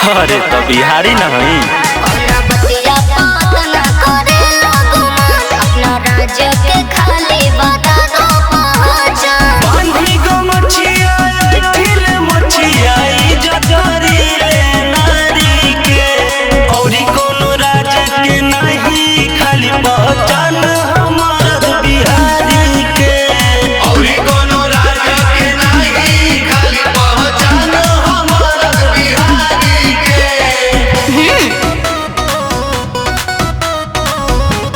अरे तो बिहारी नहीं बतिया बात ना करे गुमान, अपना राज्य के खाली बता दो पहचान। बांधी गो मछिया ठिल मछिया जगरी रे नारी के, औरी कोनो राज्य के नहीं खाली पहचान हमार बिहारी के। औरी कोनो राज्य के नहीं खाली पहचान हमार बिहारी के।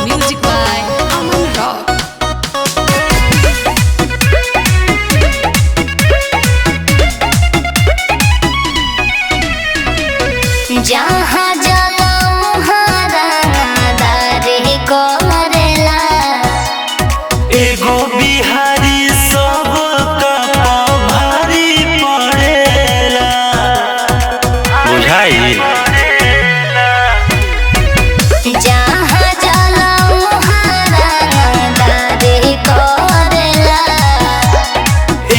Music by Aman Rock. जहाँ जलाऊं दारी को मरेला, एगो बिहारी सब भारी पड़ेला बुझाई। जहाँ जलाऊं दारी को मरेला।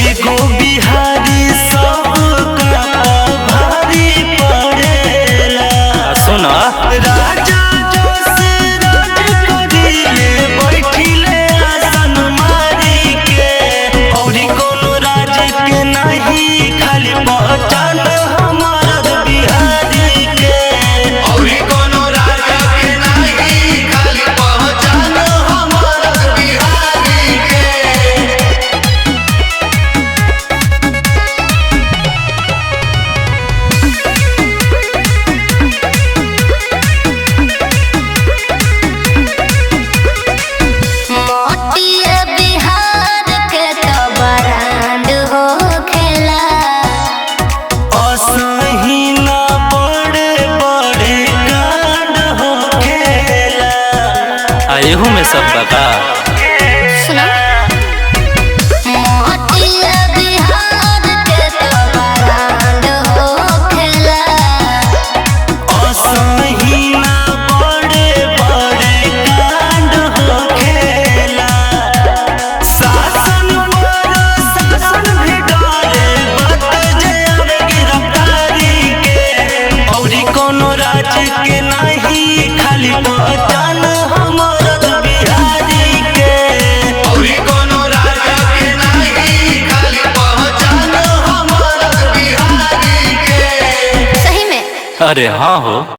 एगो बिहारी सब भारी पड़ेला। सुन राजा जोश राज करिले बैठिले आसन मारी के, औरी कोनो राज्य के नहीं खाली पहचान हमार बिहारी के। औरी कोनो राज्य के नहीं खाली पहचान हमार बिहारी के। मोटिया बिहार के तो बरांड हो खेला। असही ना बड़े बड़े कांड होखेला। एहू में सब बता सुनो मोटिया बिहार के तो बरांड हो खेला। असही ना बड़े बड़े कांड होखेला। शासन पर शासन भी डरे बात जे आवे गिरफ्तारी के, औरी कोनो राज्य के नहीं खाली पहचान हमार बिहारी के। औरी कोनो राज्य के नहीं खाली पहचान हमार बिहारी के। सही में अरे हाँ हो।